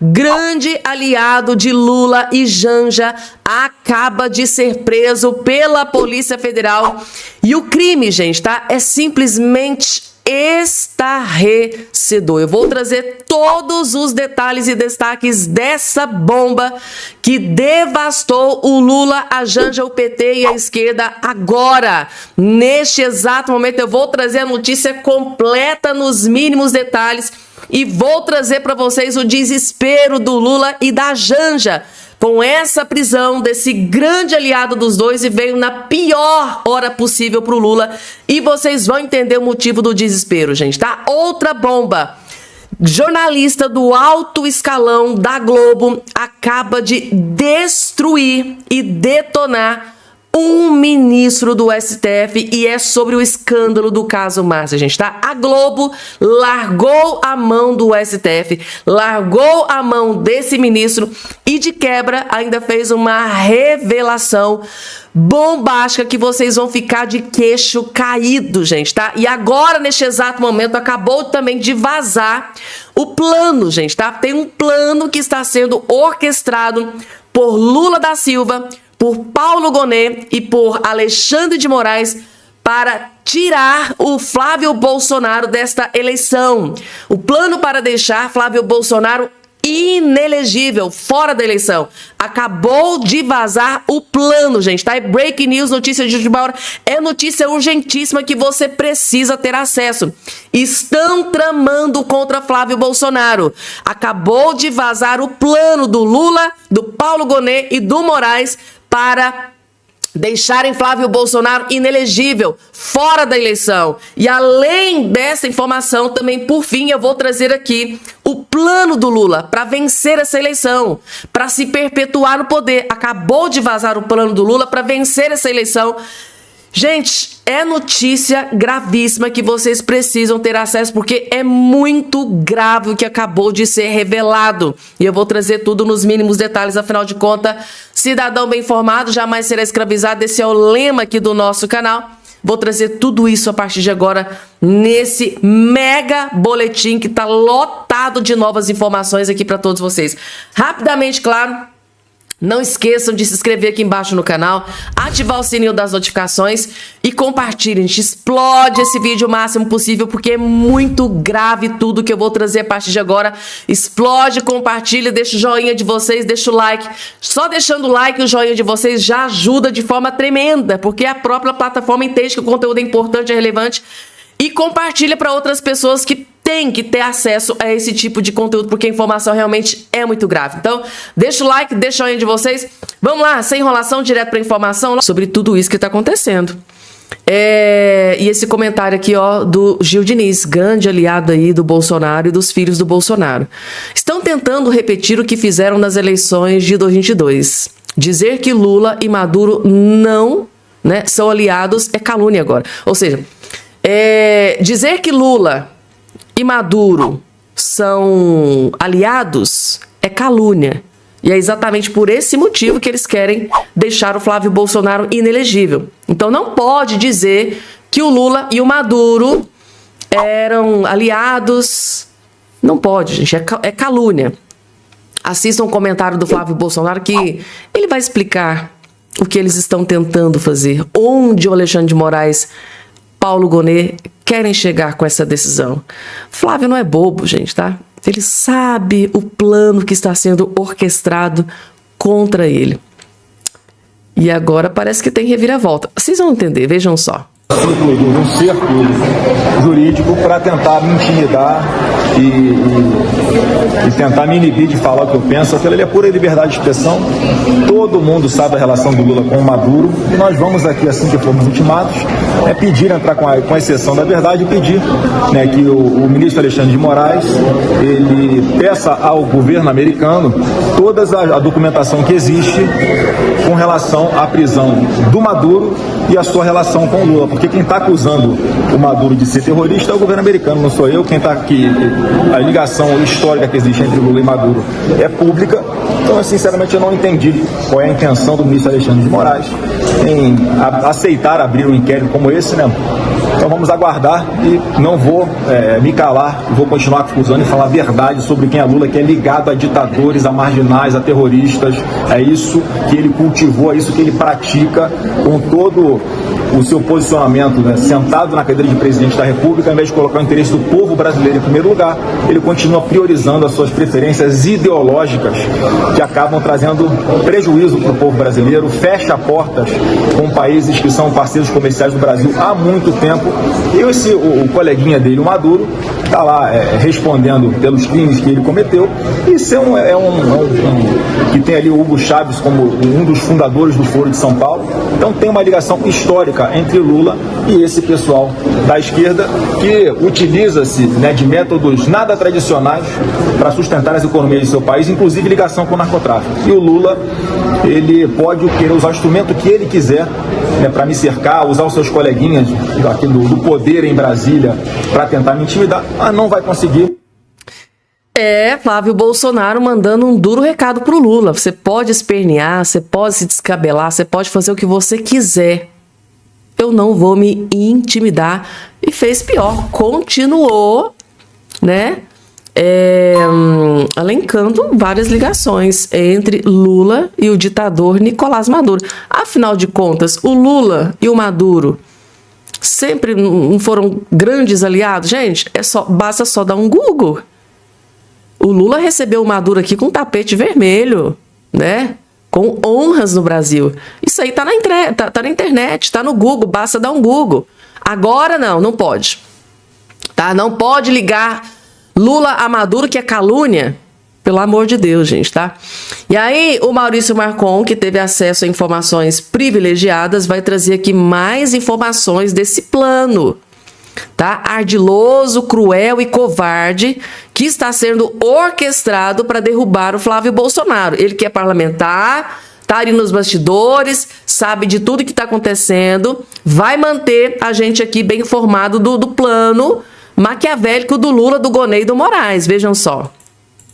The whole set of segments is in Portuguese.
grande aliado de Lula e Janja, acaba de ser preso pela Polícia Federal. E o crime, gente, tá? É simplesmente estarrecedor. Eu vou trazer todos os detalhes e destaques dessa bomba que devastou o Lula, a Janja, o PT e a esquerda agora. Neste exato momento eu vou trazer a notícia completa nos mínimos detalhes e vou trazer para vocês o desespero do Lula e da Janja com essa prisão desse grande aliado dos dois, e veio na pior hora possível para o Lula. E vocês vão entender o motivo do desespero, gente, tá? Outra bomba. Jornalista do alto escalão da Globo acaba de destruir e detonar um ministro do STF, e é sobre o escândalo do caso Márcia, gente, tá? A Globo largou a mão do STF, largou a mão desse ministro e, de quebra, ainda fez uma revelação bombástica que vocês vão ficar de queixo caído, gente, tá? E agora, neste exato momento, acabou também de vazar o plano, gente, tá? Tem um plano que está sendo orquestrado por Lula da Silva, por Paulo Gonet e por Alexandre de Moraes para tirar o Flávio Bolsonaro desta eleição. O plano para deixar Flávio Bolsonaro inelegível, fora da eleição. Acabou de vazar o plano, gente, tá? É breaking news, notícia de última hora. É notícia urgentíssima que você precisa ter acesso. Estão tramando contra Flávio Bolsonaro. Acabou de vazar o plano do Lula, do Paulo Gonet e do Moraes para deixarem Flávio Bolsonaro inelegível, fora da eleição. E além dessa informação, também, por fim, eu vou trazer aqui o plano do Lula para vencer essa eleição, para se perpetuar no poder. Acabou de vazar o plano do Lula para vencer essa eleição. Gente, é notícia gravíssima que vocês precisam ter acesso, porque é muito grave o que acabou de ser revelado. E eu vou trazer tudo nos mínimos detalhes, afinal de contas, cidadão bem informado jamais será escravizado. Esse é o lema aqui do nosso canal. Vou trazer tudo isso a partir de agora nesse mega boletim que está lotado de novas informações aqui para todos vocês. Rapidamente, claro, não esqueçam de se inscrever aqui embaixo no canal, ativar o sininho das notificações e compartilhem. A gente explode esse vídeo o máximo possível, porque é muito grave tudo que eu vou trazer a partir de agora. Explode, compartilha, deixa o joinha de vocês, deixa o like. Só deixando o like e o joinha de vocês já ajuda de forma tremenda, porque a própria plataforma entende que o conteúdo é importante, é relevante. E compartilha para outras pessoas que têm que ter acesso a esse tipo de conteúdo, porque a informação realmente é muito grave. Então, deixa o like, deixa o joinha de vocês. Vamos lá, sem enrolação, direto para a informação sobre tudo isso que está acontecendo. E esse comentário aqui, ó, do Gil Diniz, grande aliado aí do Bolsonaro e dos filhos do Bolsonaro. Estão tentando repetir o que fizeram nas eleições de 2022. Dizer que Lula e Maduro não, né, são aliados é calúnia agora. Ou seja, dizer que Lula e Maduro são aliados é calúnia. E é exatamente por esse motivo que eles querem deixar o Flávio Bolsonaro inelegível. Então não pode dizer que o Lula e o Maduro eram aliados. Não pode, gente. É calúnia. Assistam um comentário do Flávio Bolsonaro que ele vai explicar o que eles estão tentando fazer. Onde o Alexandre de Moraes, Paulo Gonet querem chegar com essa decisão. Flávio não é bobo, gente, tá? Ele sabe o plano que está sendo orquestrado contra ele. E agora parece que tem reviravolta. Vocês vão entender, vejam só. Um cerco jurídico para tentar me intimidar e tentar me inibir de falar o que eu penso. Aquilo ali é pura liberdade de expressão. Todo mundo sabe a relação do Lula com o Maduro, e nós vamos aqui, assim que formos intimados, pedir, entrar com a exceção da verdade, e pedir, né, que o ministro Alexandre de Moraes ele peça ao governo americano toda a documentação que existe com relação à prisão do Maduro e a sua relação com o Lula, porque quem está acusando o Maduro de ser terrorista é o governo americano, não sou eu. Quem está aqui, a ligação histórica que existe entre Lula e Maduro é pública. Então, sinceramente, eu não entendi qual é a intenção do ministro Alexandre de Moraes em aceitar abrir um inquérito como esse, né? Então vamos aguardar e não vou me calar, vou continuar acusando e falar a verdade sobre quem é Lula, que é ligado a ditadores, a marginais, a terroristas. É isso que ele cultivou, é isso que ele pratica com todo o seu posicionamento, né? Sentado na cadeira de presidente da República, ao invés de colocar o interesse do povo brasileiro em primeiro lugar, ele continua priorizando as suas preferências ideológicas que acabam trazendo prejuízo para o povo brasileiro, fecha portas com países que são parceiros comerciais do Brasil há muito tempo. E o coleguinha dele, o Maduro, está lá respondendo pelos crimes que ele cometeu. Isso que tem ali o Hugo Chávez como um dos fundadores do Foro de São Paulo. Então tem uma ligação histórica entre Lula e esse pessoal da esquerda que utiliza-se, né, de métodos nada tradicionais para sustentar as economias do seu país, inclusive ligação com o narcotráfico. E o Lula, ele pode querer usar o instrumento que ele quiser, né, para me cercar, usar os seus coleguinhas aqui do poder em Brasília para tentar me intimidar, mas não vai conseguir. Flávio Bolsonaro mandando um duro recado pro Lula. Você pode espernear, você pode se descabelar, você pode fazer o que você quiser. Eu não vou me intimidar. E fez pior, continuou, né, alencando várias ligações entre Lula e o ditador Nicolás Maduro. Afinal de contas, o Lula e o Maduro sempre não foram grandes aliados? Gente, basta só dar um Google. O Lula recebeu o Maduro aqui com tapete vermelho, né? Com honras no Brasil. Isso aí tá na internet, tá no Google, basta dar um Google. Agora não pode. Tá? Não pode ligar Lula a Maduro, que é calúnia. Pelo amor de Deus, gente, tá? E aí, o Maurício Marcon, que teve acesso a informações privilegiadas, vai trazer aqui mais informações desse plano, tá? Ardiloso, cruel e covarde, que está sendo orquestrado para derrubar o Flávio Bolsonaro. Ele que é parlamentar, tá ali nos bastidores, sabe de tudo que está acontecendo, vai manter a gente aqui bem informado do plano maquiavélico do Lula, do Gonê e do Moraes. Vejam só.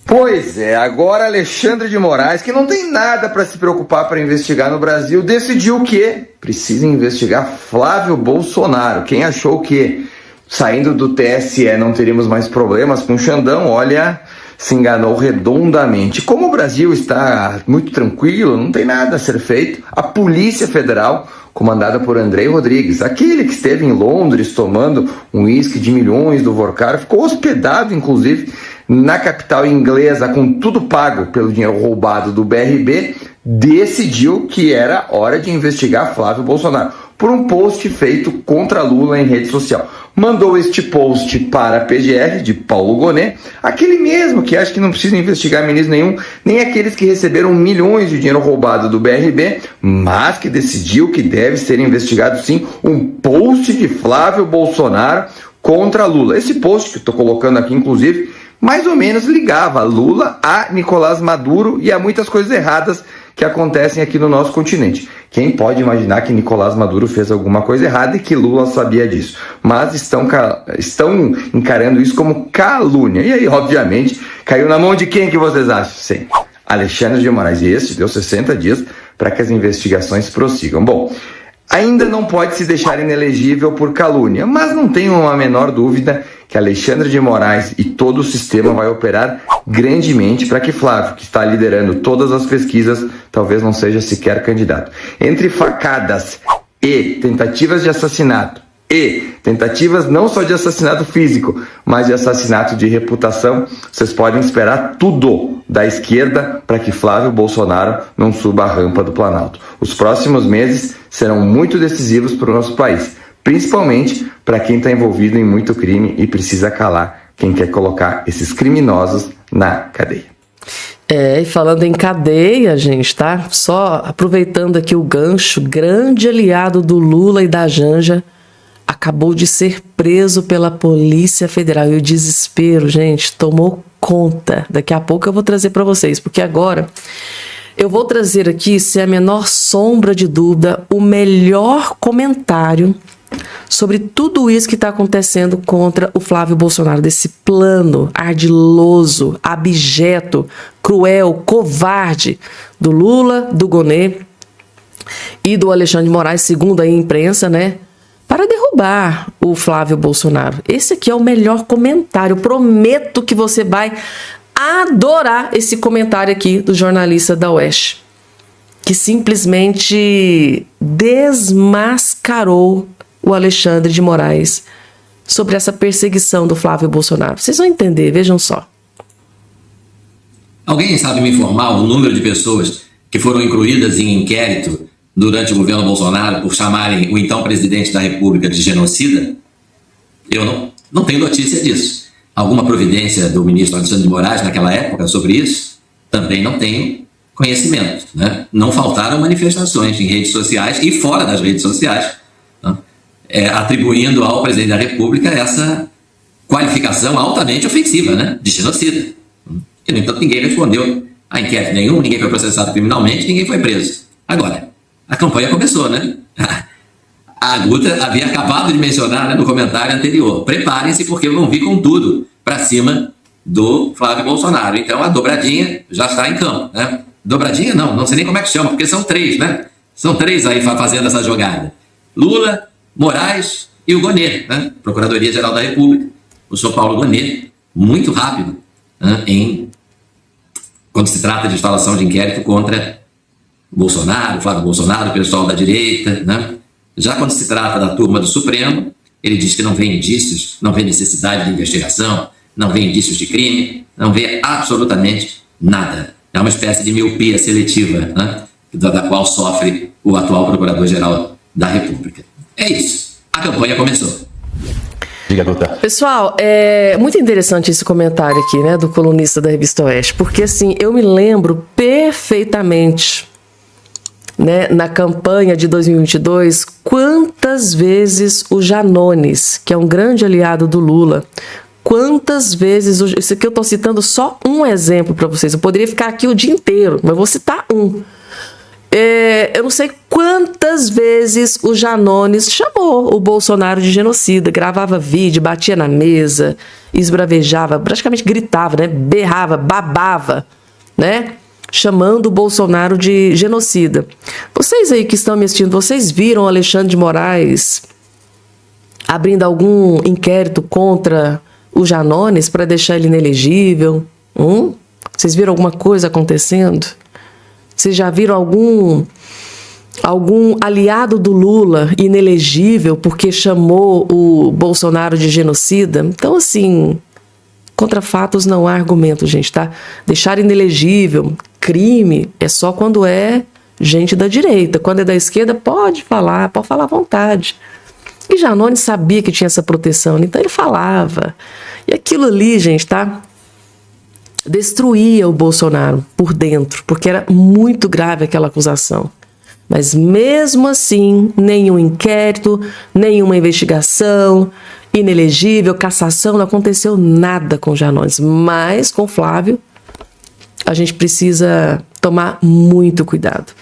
Pois é, agora Alexandre de Moraes, que não tem nada para se preocupar para investigar no Brasil, decidiu que precisa investigar Flávio Bolsonaro. Quem achou que saindo do TSE não teríamos mais problemas com o Xandão, olha, se enganou redondamente. Como o Brasil está muito tranquilo, não tem nada a ser feito, a Polícia Federal, comandada por Andrei Rodrigues, aquele que esteve em Londres tomando um uísque de milhões do Vorkar, ficou hospedado, inclusive, na capital inglesa, com tudo pago pelo dinheiro roubado do BRB, decidiu que era hora de investigar Flávio Bolsonaro por um post feito contra Lula em rede social. Mandou este post para a PGR de Paulo Gonet, aquele mesmo que acha que não precisa investigar ministro nenhum, nem aqueles que receberam milhões de dinheiro roubado do BRB, mas que decidiu que deve ser investigado sim um post de Flávio Bolsonaro contra Lula. Esse post que eu estou colocando aqui, inclusive, mais ou menos ligava Lula a Nicolás Maduro e a muitas coisas erradas que acontecem aqui no nosso continente. Quem pode imaginar que Nicolás Maduro fez alguma coisa errada e que Lula sabia disso? Mas estão encarando isso como calúnia. E aí, obviamente, caiu na mão de quem que vocês acham? Sim, Alexandre de Moraes. E este deu 60 dias para que as investigações prossigam. Bom, ainda não pode se deixar inelegível por calúnia, mas não tenho a menor dúvida que Alexandre de Moraes e todo o sistema vai operar grandemente para que Flávio, que está liderando todas as pesquisas, talvez não seja sequer candidato. Entre facadas e tentativas de assassinato, e tentativas não só de assassinato físico, mas de assassinato de reputação, vocês podem esperar tudo da esquerda para que Flávio Bolsonaro não suba a rampa do Planalto. Os próximos meses serão muito decisivos para o nosso país, principalmente para quem está envolvido em muito crime e precisa calar quem quer colocar esses criminosos na cadeia. E falando em cadeia, gente, tá? Só aproveitando aqui o gancho, grande aliado do Lula e da Janja acabou de ser preso pela Polícia Federal. E o desespero, gente, tomou conta. Daqui a pouco eu vou trazer para vocês, porque agora eu vou trazer aqui, sem a menor sombra de dúvida, o melhor comentário sobre tudo isso que está acontecendo contra o Flávio Bolsonaro, desse plano ardiloso, abjeto, cruel, covarde do Lula, do Gonê e do Alexandre de Moraes, segundo a imprensa, né, para derrubar o Flávio Bolsonaro. Esse aqui é o melhor comentário. Prometo que você vai adorar esse comentário aqui do jornalista da Oeste, que simplesmente desmascarou o Alexandre de Moraes sobre essa perseguição do Flávio Bolsonaro. Vocês vão entender, vejam só. Alguém sabe me informar o número de pessoas que foram incluídas em inquérito durante o governo Bolsonaro por chamarem o então presidente da República de genocida? Eu não tenho notícia disso. Alguma providência do ministro Alexandre de Moraes naquela época sobre isso? Também não tenho conhecimento, né? Não faltaram manifestações em redes sociais e fora das redes sociais, né? Atribuindo ao presidente da República essa qualificação altamente ofensiva, né, de genocida. E, no entanto, ninguém respondeu a inquérito nenhum, ninguém foi processado criminalmente, ninguém foi preso. Agora, a campanha começou, né? A Guta havia acabado de mencionar, né, no comentário anterior. Preparem-se porque vão vir com tudo para cima do Flávio Bolsonaro. Então a dobradinha já está em campo, né? Dobradinha não sei nem como é que chama, porque são três, né? São três aí fazendo essa jogada. Lula, Moraes e o Gonê, né? Procuradoria-Geral da República. O senhor Paulo Gonê, muito rápido, né, quando se trata de instalação de inquérito contra Bolsonaro, Flávio Bolsonaro, o pessoal da direita, né? Já quando se trata da turma do Supremo, ele diz que não vê indícios, não vê necessidade de investigação, não vê indícios de crime, não vê absolutamente nada. É uma espécie de miopia seletiva, né, da qual sofre o atual Procurador-Geral da República. É isso. A campanha começou. Diga, doutor. Pessoal, é muito interessante esse comentário aqui, né, do colunista da Revista Oeste, porque assim, eu me lembro perfeitamente, né, na campanha de 2022, quantas vezes o Janones, que é um grande aliado do Lula, quantas vezes, isso aqui eu estou citando só um exemplo para vocês, eu poderia ficar aqui o dia inteiro, mas vou citar um. Eu não sei quantas vezes o Janones chamou o Bolsonaro de genocida, gravava vídeo, batia na mesa, esbravejava, praticamente gritava, né, berrava, babava, né, chamando o Bolsonaro de genocida. Vocês aí que estão me assistindo, vocês viram Alexandre de Moraes abrindo algum inquérito contra o Janones para deixar ele inelegível? Vocês viram alguma coisa acontecendo? Vocês já viram algum aliado do Lula inelegível porque chamou o Bolsonaro de genocida? Então, assim, contra fatos não há argumento, gente, tá? Deixar inelegível, crime, é só quando é gente da direita. Quando é da esquerda, pode falar à vontade. E Janones sabia que tinha essa proteção, então ele falava. E aquilo ali, gente, tá? Destruía o Bolsonaro por dentro, porque era muito grave aquela acusação. Mas mesmo assim, nenhum inquérito, nenhuma investigação, inelegível, cassação, não aconteceu nada com Janones. Mas com Flávio, a gente precisa tomar muito cuidado.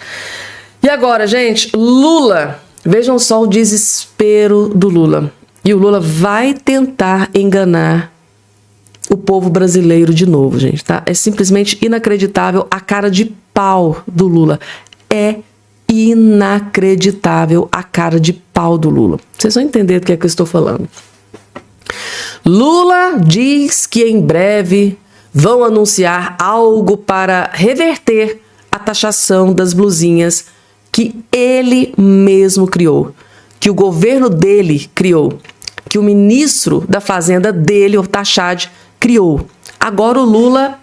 E agora, gente, Lula, vejam só o desespero do Lula. E o Lula vai tentar enganar o povo brasileiro de novo, gente, tá? É simplesmente inacreditável a cara de pau do Lula. É inacreditável a cara de pau do Lula. Vocês vão entender do que é que eu estou falando. Lula diz que em breve vão anunciar algo para reverter a taxação das blusinhas que ele mesmo criou, que o governo dele criou, que o ministro da Fazenda dele, o Tachad, criou. Agora o Lula...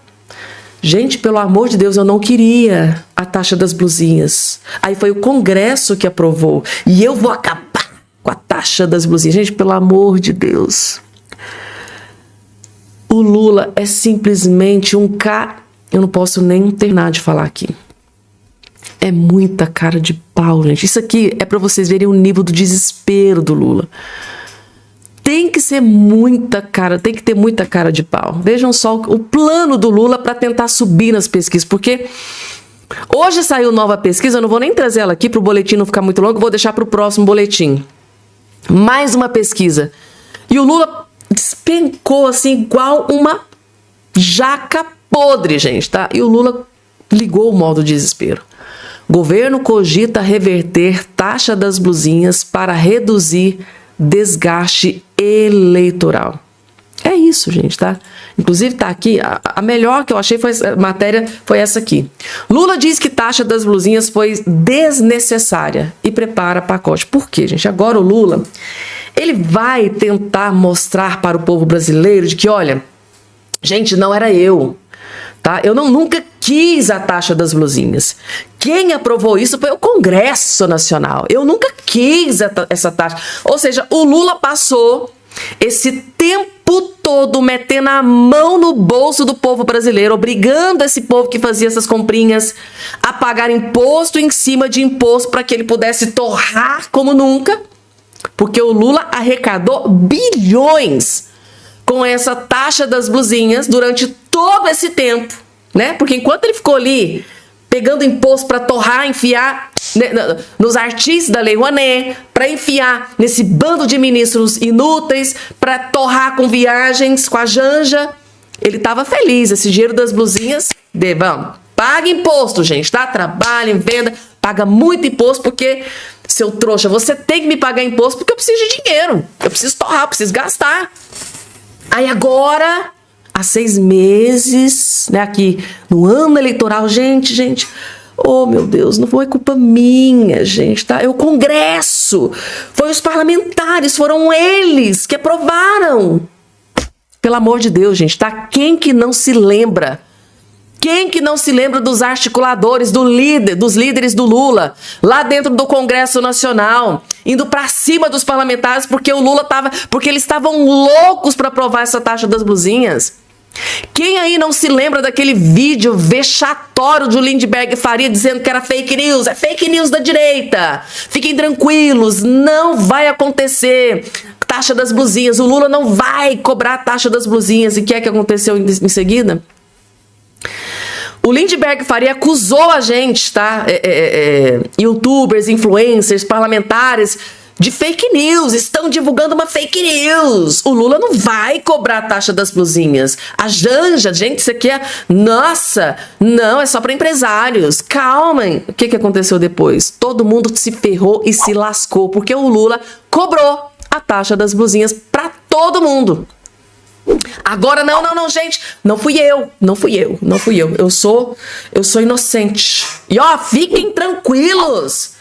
Gente, pelo amor de Deus, eu não queria a taxa das blusinhas. Aí foi o Congresso que aprovou. E eu vou acabar com a taxa das blusinhas. Gente, pelo amor de Deus. O Lula é simplesmente um cara... Eu não posso nem terminar de falar aqui. É muita cara de pau, gente. Isso aqui é para vocês verem o nível do desespero do Lula. Tem que ser muita cara, tem que ter muita cara de pau. Vejam só o plano do Lula para tentar subir nas pesquisas, porque hoje saiu nova pesquisa, eu não vou nem trazer ela aqui para o boletim não ficar muito longo, vou deixar para o próximo boletim. Mais uma pesquisa. E o Lula despencou assim igual uma jaca podre, gente, tá? E o Lula ligou o modo desespero. Governo cogita reverter taxa das blusinhas para reduzir desgaste eleitoral. É isso, gente, tá? Inclusive tá aqui, a melhor que eu achei matéria foi essa aqui. Lula diz que taxa das blusinhas foi desnecessária e prepara pacote. Por quê, gente? Agora o Lula, ele vai tentar mostrar para o povo brasileiro de que, olha, gente, não era eu, tá? Eu nunca quis a taxa das blusinhas. Quem aprovou isso foi o Congresso Nacional. Eu nunca quis essa taxa. Ou seja, o Lula passou esse tempo todo metendo a mão no bolso do povo brasileiro, obrigando esse povo que fazia essas comprinhas a pagar imposto em cima de imposto para que ele pudesse torrar como nunca, porque o Lula arrecadou bilhões com essa taxa das blusinhas durante todo esse tempo, né? Porque enquanto ele ficou ali pegando imposto para torrar, enfiar nos artistas da Lei Rouanet, para enfiar nesse bando de ministros inúteis, para torrar com viagens, com a Janja, ele estava feliz. Esse dinheiro das blusinhas, vamos, paga imposto, gente, tá? Trabalha, venda, paga muito imposto, porque, seu trouxa, você tem que me pagar imposto porque eu preciso de dinheiro, eu preciso torrar, eu preciso gastar. Aí agora, há 6 meses, né, aqui no ano eleitoral, gente, oh meu Deus, não foi culpa minha, gente, tá? É o Congresso, foi os parlamentares, foram eles que aprovaram. Pelo amor de Deus, gente, tá? Quem que não se lembra? Quem que não se lembra dos articuladores, dos líderes do Lula, lá dentro do Congresso Nacional, indo para cima dos parlamentares porque porque eles estavam loucos para aprovar essa taxa das blusinhas? Quem aí não se lembra daquele vídeo vexatório de Lindbergh Faria dizendo que era fake news? É fake news da direita. Fiquem tranquilos, não vai acontecer taxa das blusinhas. O Lula não vai cobrar a taxa das blusinhas. E o que é que aconteceu em seguida? O Lindbergh Faria acusou a gente, tá? Youtubers, influencers, parlamentares, de fake news, estão divulgando uma fake news. O Lula não vai cobrar a taxa das blusinhas. A Janja, gente, isso aqui é... Nossa, não, é só para empresários. Calmem. O que aconteceu depois? Todo mundo se ferrou e se lascou, porque o Lula cobrou a taxa das blusinhas para todo mundo. Agora, não, gente, não fui eu. Eu sou inocente. E ó, fiquem tranquilos,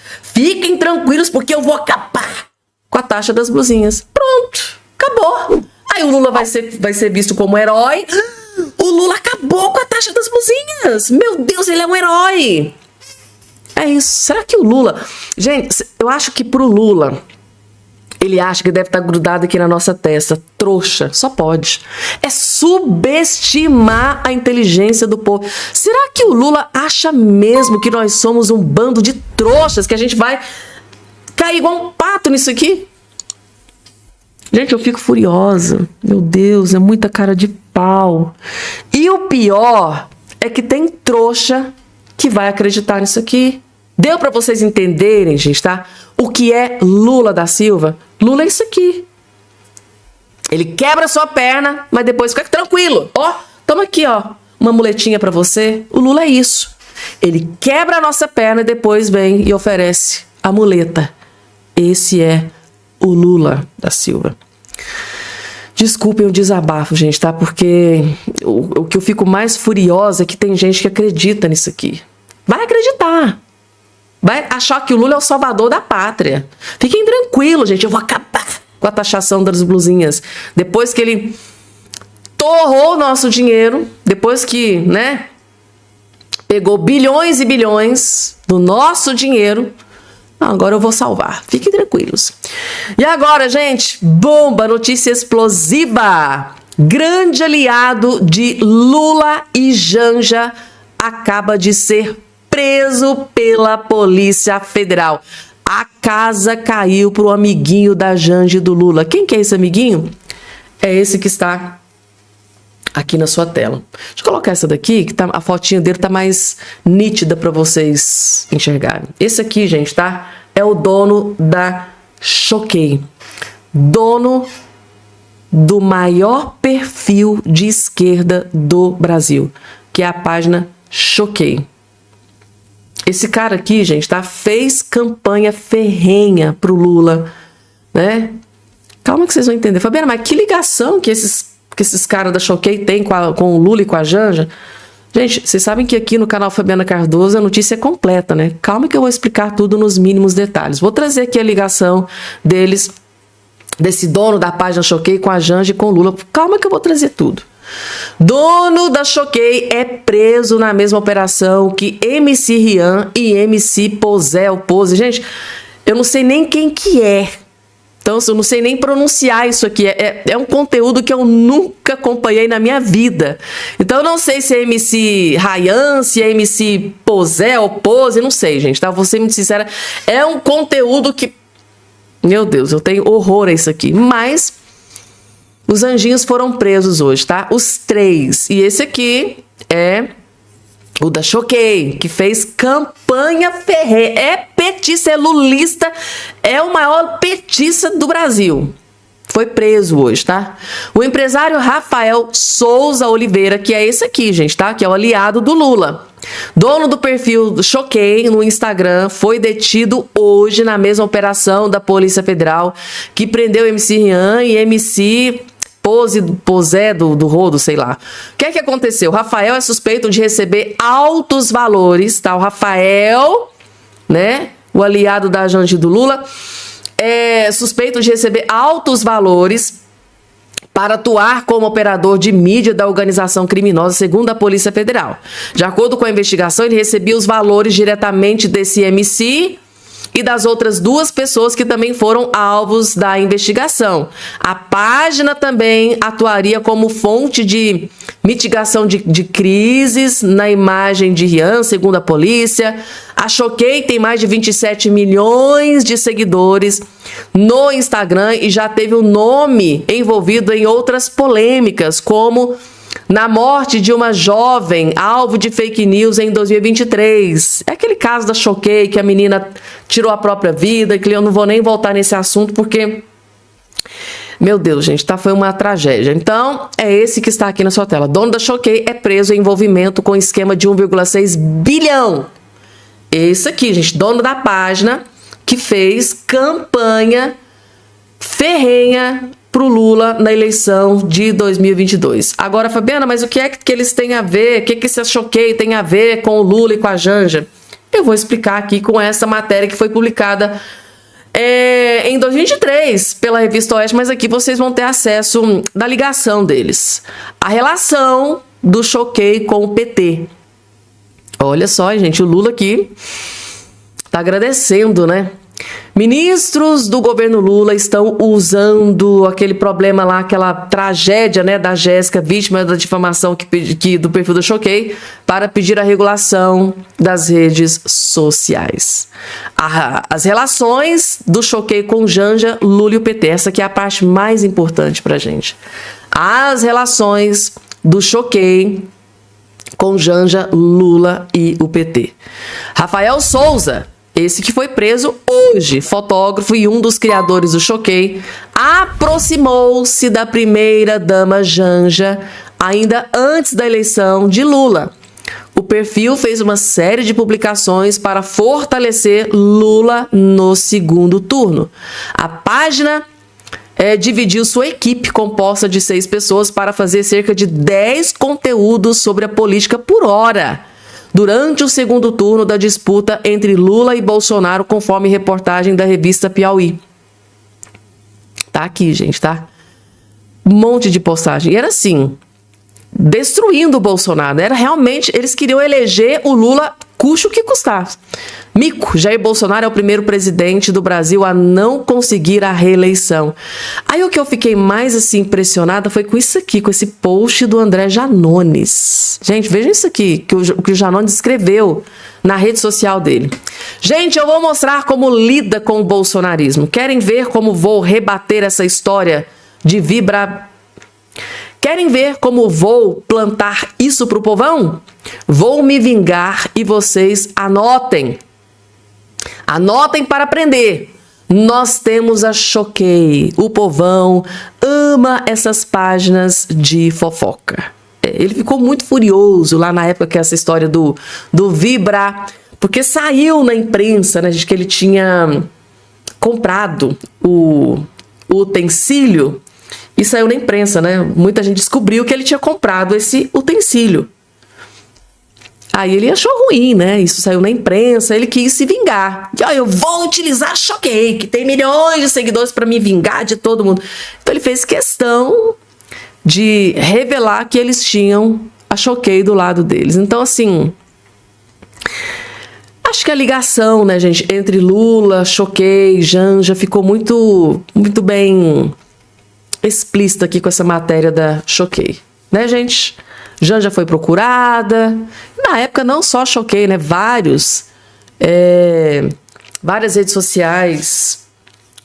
porque eu vou acabar com a taxa das blusinhas. Pronto, acabou. Aí o Lula vai ser visto como herói. O Lula acabou com a taxa das blusinhas. Meu Deus, ele é um herói. É isso. Será que o Lula... Gente, eu acho que pro Lula... Ele acha que deve estar grudado aqui na nossa testa. Trouxa, só pode. É subestimar a inteligência do povo. Será que o Lula acha mesmo que nós somos um bando de trouxas, que a gente vai cair igual um pato nisso aqui? Gente, eu fico furiosa. Meu Deus, é muita cara de pau. E o pior é que tem trouxa que vai acreditar nisso aqui. Deu para vocês entenderem, gente, tá? O que é Lula da Silva? Lula é isso aqui. Ele quebra a sua perna, mas depois fica tranquilo. Ó, toma aqui, ó, uma muletinha para você. O Lula é isso. Ele quebra a nossa perna e depois vem e oferece a muleta. Esse é o Lula da Silva. Desculpem o desabafo, gente, tá? Porque o que eu fico mais furiosa é que tem gente que acredita nisso aqui. Vai acreditar. Vai achar que o Lula é o salvador da pátria. Fiquem tranquilos, gente. Eu vou acabar com a taxação das blusinhas. Depois que ele torrou o nosso dinheiro, depois que, né, pegou bilhões e bilhões do nosso dinheiro, agora eu vou salvar. Fiquem tranquilos. E agora, gente, bomba, notícia explosiva. Grande aliado de Lula e Janja acaba de ser preso pela Polícia Federal. A casa caiu pro amiguinho da Janja e do Lula. Quem que é esse amiguinho? É esse que está aqui na sua tela. Deixa eu colocar essa daqui, que a fotinha dele tá mais nítida para vocês enxergarem. Esse aqui, gente, tá? É o dono da Choquei. Dono do maior perfil de esquerda do Brasil, que é a página Choquei. Esse cara aqui, gente, tá? Fez campanha ferrenha pro Lula, né? Calma que vocês vão entender. Fabiana, mas que ligação que esses caras da Choquei tem com o Lula e com a Janja? Gente, vocês sabem que aqui no canal Fabiana Cardoso a notícia é completa, né? Calma que eu vou explicar tudo nos mínimos detalhes. Vou trazer aqui a ligação deles, desse dono da página Choquei com a Janja e com o Lula. Calma que eu vou trazer tudo. Dono da Choquei é preso na mesma operação que MC Rian e MC Pose. Gente, eu não sei nem quem que é. Então, eu não sei nem pronunciar isso aqui. É um conteúdo que eu nunca acompanhei na minha vida. Então, eu não sei se é MC Ryan, se é MC Pose, não sei, gente, tá? Vou ser muito sincera. É um conteúdo que... Meu Deus, eu tenho horror a isso aqui. Mas os anjinhos foram presos hoje, tá? Os 3. E esse aqui é o da Choquei, que fez campanha ferrenha. É petista, é lulista, é o maior petista do Brasil. Foi preso hoje, tá? O empresário Rafael Souza Oliveira, que é esse aqui, gente, tá? Que é o aliado do Lula. Dono do perfil do Choquei no Instagram, foi detido hoje na mesma operação da Polícia Federal, que prendeu MC Rian e MC Pose do Rodo, sei lá. O que é que aconteceu? O Rafael é suspeito de receber altos valores, tá? O Rafael, né? O aliado da Janja e do Lula, é suspeito de receber altos valores para atuar como operador de mídia da organização criminosa, segundo a Polícia Federal. De acordo com a investigação, ele recebia os valores diretamente desse MC e das outras 2 pessoas que também foram alvos da investigação. A página também atuaria como fonte de mitigação de crises na imagem de Rian, segundo a polícia. A Choquei tem mais de 27 milhões de seguidores no Instagram e já teve o nome envolvido em outras polêmicas, como na morte de uma jovem alvo de fake news em 2023. É aquele caso da Choquei, que a menina tirou a própria vida, que eu não vou nem voltar nesse assunto, porque... Meu Deus, gente, tá? Foi uma tragédia. Então, é esse que está aqui na sua tela. Dono da Choquei é preso em envolvimento com esquema de 1,6 bilhão. Esse aqui, gente, dono da página que fez campanha ferrenha pro Lula na eleição de 2022. Agora, Fabiana, mas o que é que eles têm a ver? O que esse Choquei tem a ver com o Lula e com a Janja? Eu vou explicar aqui com essa matéria que foi publicada em 2023 pela Revista Oeste, mas aqui vocês vão ter acesso da ligação deles. A relação do Choquei com o PT. Olha só, gente, o Lula aqui tá agradecendo, né? Ministros do governo Lula estão usando aquele problema lá, aquela tragédia, né, da Jéssica, vítima da difamação do perfil do Choquei, para pedir a regulação das redes sociais. As relações do Choquei com Janja, Lula e o PT. Essa aqui é a parte mais importante pra gente. As relações do Choquei com Janja, Lula e o PT. Rafael Souza, esse que foi preso hoje, fotógrafo e um dos criadores do Choquei, aproximou-se da primeira-dama Janja ainda antes da eleição de Lula. O perfil fez uma série de publicações para fortalecer Lula no segundo turno. A página dividiu sua equipe, composta de 6 pessoas, para fazer cerca de 10 conteúdos sobre a política por hora, durante o segundo turno da disputa entre Lula e Bolsonaro, conforme reportagem da revista Piauí. Tá aqui, gente, tá? Um monte de postagem. E era assim, destruindo o Bolsonaro. Era realmente, eles queriam eleger o Lula, custe o que custasse. Mico, Jair Bolsonaro é o primeiro presidente do Brasil a não conseguir a reeleição. Aí o que eu fiquei mais assim impressionada foi com isso aqui, com esse post do André Janones. Gente, vejam isso aqui, que o Janones escreveu na rede social dele. Gente, eu vou mostrar como lida com o bolsonarismo. Querem ver como vou rebater essa história de vibrar? Querem ver como vou plantar isso pro povão? Vou me vingar e vocês anotem. Anotem para aprender. Nós temos a Choquei. O povão ama essas páginas de fofoca. Ele ficou muito furioso lá na época que essa história do Vibra Porque saiu na imprensa, né, de que ele tinha comprado o utensílio, e saiu na imprensa, né? Muita gente descobriu que ele tinha comprado esse utensílio. Aí ele achou ruim, né? Isso saiu na imprensa, ele quis se vingar. E, ó, eu vou utilizar a Choquei, que tem milhões de seguidores para me vingar de todo mundo. Então ele fez questão de revelar que eles tinham a Choquei do lado deles. Então, assim, acho que a ligação, né, gente, entre Lula, Choquei, Janja ficou muito bem explícita aqui com essa matéria da Choquei, né, gente? Janja foi procurada. Na época, não só Choquei, né? Várias redes sociais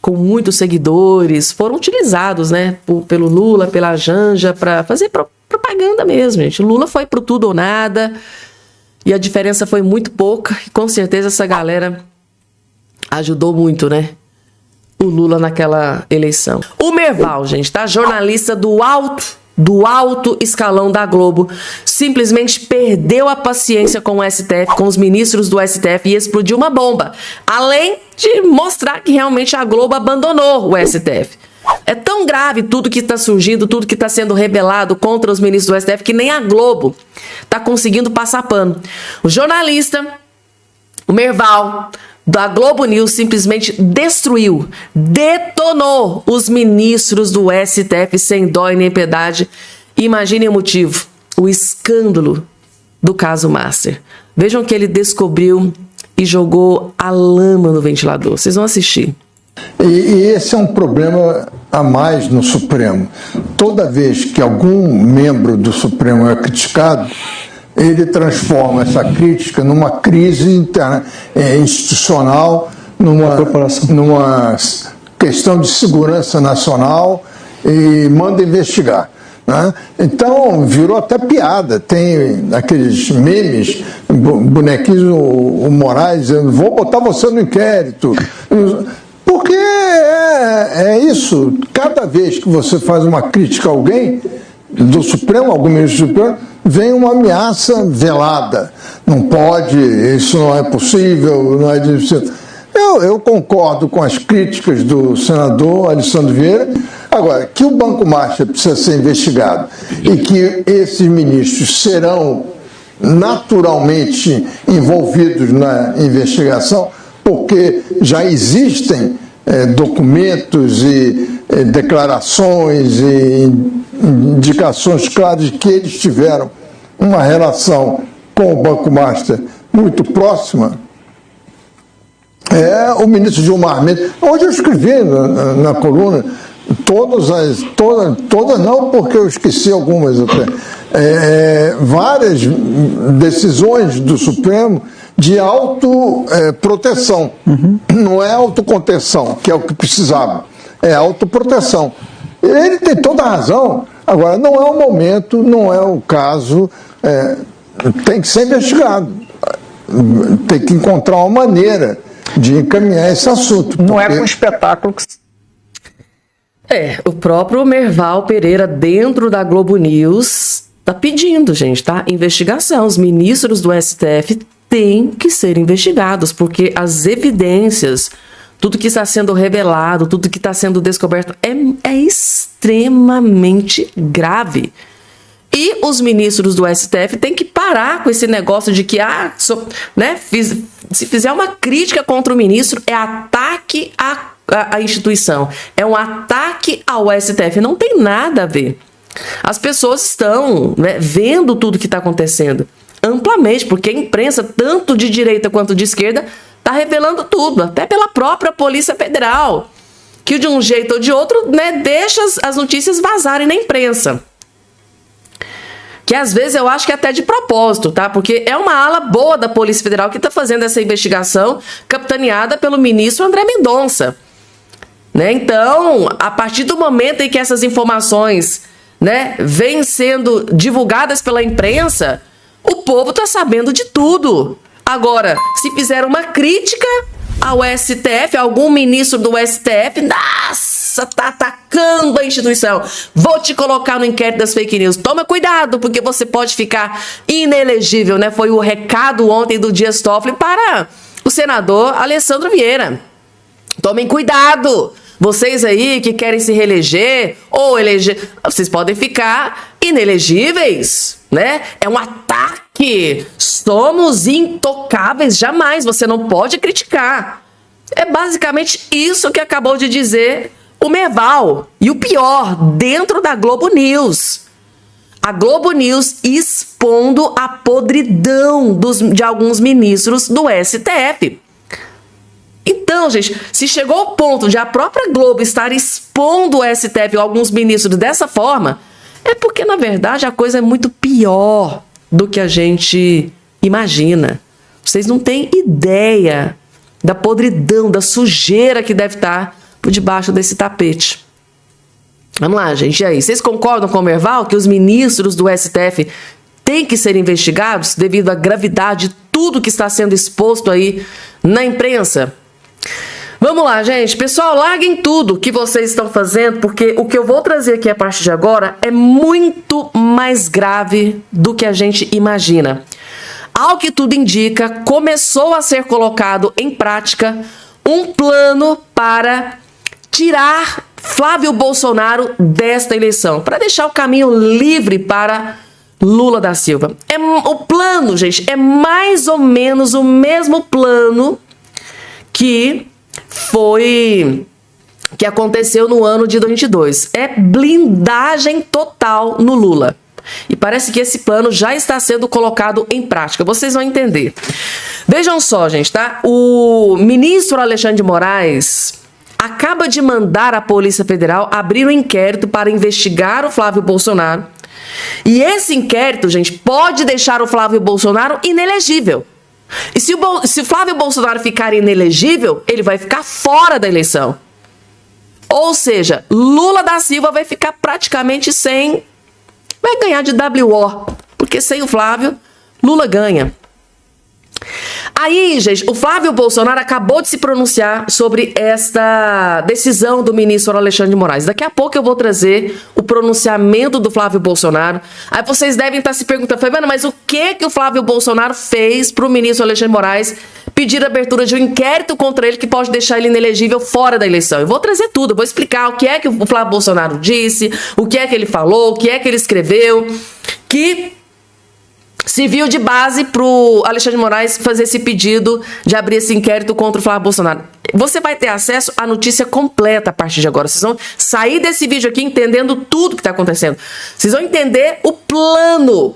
com muitos seguidores foram utilizados, né? Pelo Lula, pela Janja, para fazer propaganda mesmo, gente. Lula foi pro tudo ou nada. E a diferença foi muito pouca. E com certeza essa galera ajudou muito, né? O Lula naquela eleição. O Merval, gente, tá? Jornalista do alto escalão da Globo, simplesmente perdeu a paciência com o STF, com os ministros do STF, e explodiu uma bomba. Além de mostrar que realmente a Globo abandonou o STF. É tão grave tudo que está surgindo, tudo que está sendo revelado contra os ministros do STF, que nem a Globo está conseguindo passar pano. O jornalista, o Merval, da Globo News, simplesmente destruiu, detonou os ministros do STF sem dó e nem piedade. Imaginem o motivo, o escândalo do caso Master. Vejam que ele descobriu e jogou a lama no ventilador. Vocês vão assistir. E esse é um problema a mais no Supremo. Toda vez que algum membro do Supremo é criticado, ele transforma essa crítica numa crise institucional, numa questão de segurança nacional, e manda investigar, né? Então, virou até piada. Tem aqueles memes, bonequinhos, o Moraes dizendo: vou botar você no inquérito. Porque é isso. Cada vez que você faz uma crítica a alguém do Supremo, algum ministro do Supremo, vem uma ameaça velada. Não pode, isso não é possível, não é possível. Eu concordo com as críticas do senador Alessandro Vieira. Agora, que o Banco Master precisa ser investigado e que esses ministros serão naturalmente envolvidos na investigação, porque já existem documentos e declarações e indicações claras de que eles tiveram uma relação com o Banco Master muito próxima. O ministro Gilmar Mendes, hoje eu escrevi na coluna, todas não, porque eu esqueci algumas até, várias decisões do Supremo de autoproteção. Não é autocontenção, que é o que precisava, é autoproteção. Ele tem toda a razão. Agora, não é o momento, não é o caso, tem que ser investigado, tem que encontrar uma maneira de encaminhar esse assunto. Não é com o espetáculo que... O próprio Merval Pereira, dentro da Globo News, tá pedindo, gente, tá? Investigação. Os ministros do STF têm que ser investigados, porque as evidências, tudo que está sendo revelado, tudo que está sendo descoberto é extremamente grave. E os ministros do STF têm que parar com esse negócio de que, se fizer uma crítica contra o ministro, é ataque à instituição, é um ataque ao STF. Não tem nada a ver. As pessoas estão, vendo tudo que está acontecendo amplamente, porque a imprensa, tanto de direita quanto de esquerda, está revelando tudo, até pela própria Polícia Federal, que de um jeito ou de outro, deixa as notícias vazarem na imprensa. Que às vezes eu acho que é até de propósito, tá? Porque é uma ala boa da Polícia Federal que está fazendo essa investigação, capitaneada pelo ministro André Mendonça. Então, a partir do momento em que essas informações, vêm sendo divulgadas pela imprensa, o povo está sabendo de tudo. Agora, se fizer uma crítica ao STF, algum ministro do STF, nossa! Nossa, tá atacando a instituição. Vou te colocar no inquérito das fake news. Toma cuidado, porque você pode ficar inelegível, né? Foi o recado ontem do Dias Toffoli para o senador Alessandro Vieira. Tomem cuidado. Vocês aí que querem se reeleger ou eleger, vocês podem ficar inelegíveis, né? É um ataque. Somos intocáveis, jamais. Você não pode criticar. É basicamente isso que acabou de dizer o Merval. E o pior, dentro da Globo News. A Globo News expondo a podridão de alguns ministros do STF. Então, gente, se chegou ao ponto de a própria Globo estar expondo o STF ou alguns ministros dessa forma, é porque, na verdade, a coisa é muito pior do que a gente imagina. Vocês não têm ideia da podridão, da sujeira que deve estar por debaixo desse tapete. Vamos lá, gente. E aí, vocês concordam com o Merval que os ministros do STF têm que ser investigados devido à gravidade de tudo que está sendo exposto aí na imprensa? Vamos lá, gente. Pessoal, larguem tudo que vocês estão fazendo, porque o que eu vou trazer aqui a partir de agora é muito mais grave do que a gente imagina. Ao que tudo indica, começou a ser colocado em prática um plano para tirar Flávio Bolsonaro desta eleição, para deixar o caminho livre para Lula da Silva. O plano, gente, é mais ou menos o mesmo plano que aconteceu no ano de 2022. É blindagem total no Lula. E parece que esse plano já está sendo colocado em prática. Vocês vão entender. Vejam só, gente, tá? O ministro Alexandre de Moraes acaba de mandar a Polícia Federal abrir um inquérito para investigar o Flávio Bolsonaro. E esse inquérito, gente, pode deixar o Flávio Bolsonaro inelegível. E se o Flávio Bolsonaro ficar inelegível, ele vai ficar fora da eleição. Ou seja, Lula da Silva vai ficar praticamente sem... Vai ganhar de WO, porque sem o Flávio, Lula ganha. Aí, gente, o Flávio Bolsonaro acabou de se pronunciar sobre esta decisão do ministro Alexandre de Moraes. Daqui a pouco eu vou trazer o pronunciamento do Flávio Bolsonaro. Aí vocês devem estar se perguntando, Fabiana, mas o que o Flávio Bolsonaro fez para o ministro Alexandre de Moraes pedir a abertura de um inquérito contra ele que pode deixar ele inelegível fora da eleição? Eu vou trazer tudo, eu vou explicar o que é que o Flávio Bolsonaro disse, o que é que ele falou, o que é que ele escreveu, que serviu de base para o Alexandre de Moraes fazer esse pedido de abrir esse inquérito contra o Flávio Bolsonaro. Você vai ter acesso à notícia completa a partir de agora. Vocês vão sair desse vídeo aqui entendendo tudo que está acontecendo. Vocês vão entender o plano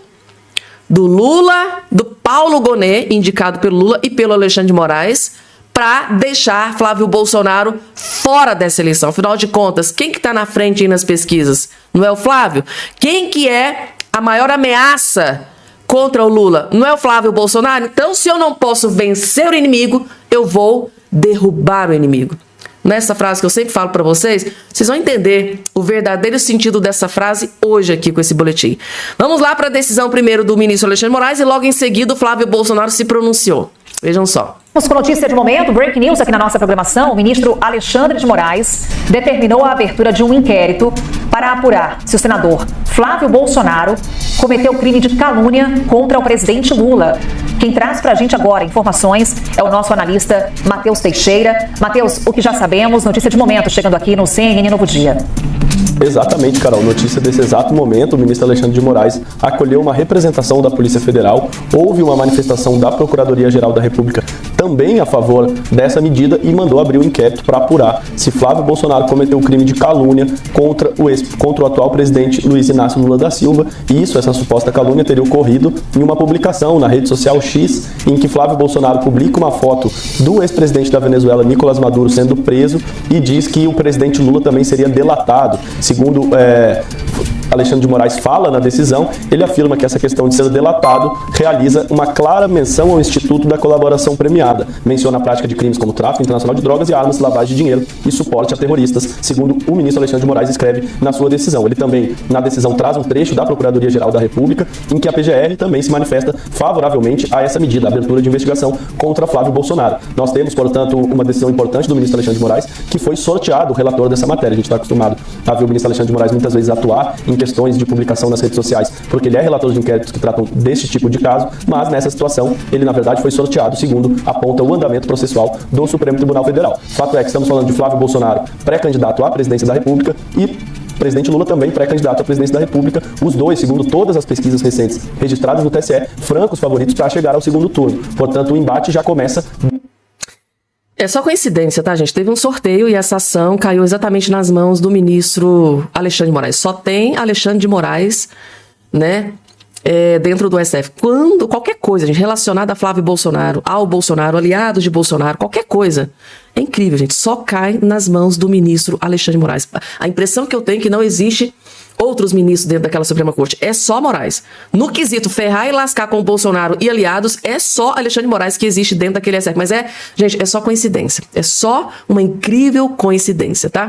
do Lula, do Paulo Gonet, indicado pelo Lula e pelo Alexandre de Moraes, para deixar Flávio Bolsonaro fora dessa eleição. Afinal de contas, quem que está na frente aí nas pesquisas? Não é o Flávio? Quem que é a maior ameaça contra o Lula? Não é o Flávio Bolsonaro? Então, se eu não posso vencer o inimigo, eu vou derrubar o inimigo. Nessa frase que eu sempre falo para vocês, vocês vão entender o verdadeiro sentido dessa frase hoje aqui com esse boletim. Vamos lá para a decisão primeiro do ministro Alexandre de Moraes e logo em seguida o Flávio Bolsonaro se pronunciou. Vejam só. Com notícia de momento, breaking news aqui na nossa programação, o ministro Alexandre de Moraes determinou a abertura de um inquérito para apurar se o senador Flávio Bolsonaro cometeu crime de calúnia contra o presidente Lula. Quem traz pra gente agora informações é o nosso analista Matheus Teixeira. Matheus, o que já sabemos, notícia de momento chegando aqui no CNN Novo Dia. Exatamente, Carol. Notícia desse exato momento, o ministro Alexandre de Moraes acolheu uma representação da Polícia Federal, houve uma manifestação da Procuradoria-Geral da República também a favor dessa medida e mandou abrir um inquérito para apurar se Flávio Bolsonaro cometeu um crime de calúnia contra o atual presidente Luiz Inácio Lula da Silva. E essa suposta calúnia teria ocorrido em uma publicação na rede social X, em que Flávio Bolsonaro publica uma foto do ex-presidente da Venezuela, Nicolás Maduro, sendo preso e diz que o presidente Lula também seria delatado. Segundo Alexandre de Moraes fala na decisão, ele afirma que essa questão de ser delatado realiza uma clara menção ao Instituto da Colaboração Premiada. Menciona a prática de crimes como tráfico internacional de drogas e armas, lavagem de dinheiro e suporte a terroristas, segundo o ministro Alexandre de Moraes escreve na sua decisão. Ele também, na decisão, traz um trecho da Procuradoria-Geral da República, em que a PGR também se manifesta favoravelmente a essa medida, a abertura de investigação contra Flávio Bolsonaro. Nós temos, portanto, uma decisão importante do ministro Alexandre de Moraes, que foi sorteado o relator dessa matéria. A gente está acostumado a ver o ministro Alexandre de Moraes muitas vezes atuar em questões de publicação nas redes sociais, porque ele é relator de inquéritos que tratam desse tipo de caso, mas nessa situação ele, na verdade, foi sorteado, segundo aponta o andamento processual do Supremo Tribunal Federal. Fato é que estamos falando de Flávio Bolsonaro, pré-candidato à presidência da República, e presidente Lula também pré-candidato à presidência da República, os dois, segundo todas as pesquisas recentes registradas no TSE, francos favoritos para chegar ao segundo turno. Portanto, o embate já começa. É só coincidência, tá, gente? Teve um sorteio e essa ação caiu exatamente nas mãos do ministro Alexandre de Moraes. Só tem Alexandre de Moraes, né, dentro do STF. Quando qualquer coisa, gente, relacionada a Flávio Bolsonaro, ao Bolsonaro, aliados de Bolsonaro, qualquer coisa, é incrível, gente. Só cai nas mãos do ministro Alexandre de Moraes. A impressão que eu tenho é que não existe outros ministros dentro daquela Suprema Corte. É só Moraes. No quesito ferrar e lascar com o Bolsonaro e aliados, é só Alexandre de Moraes que existe dentro daquele STF. Mas gente, é só coincidência. É só uma incrível coincidência, tá?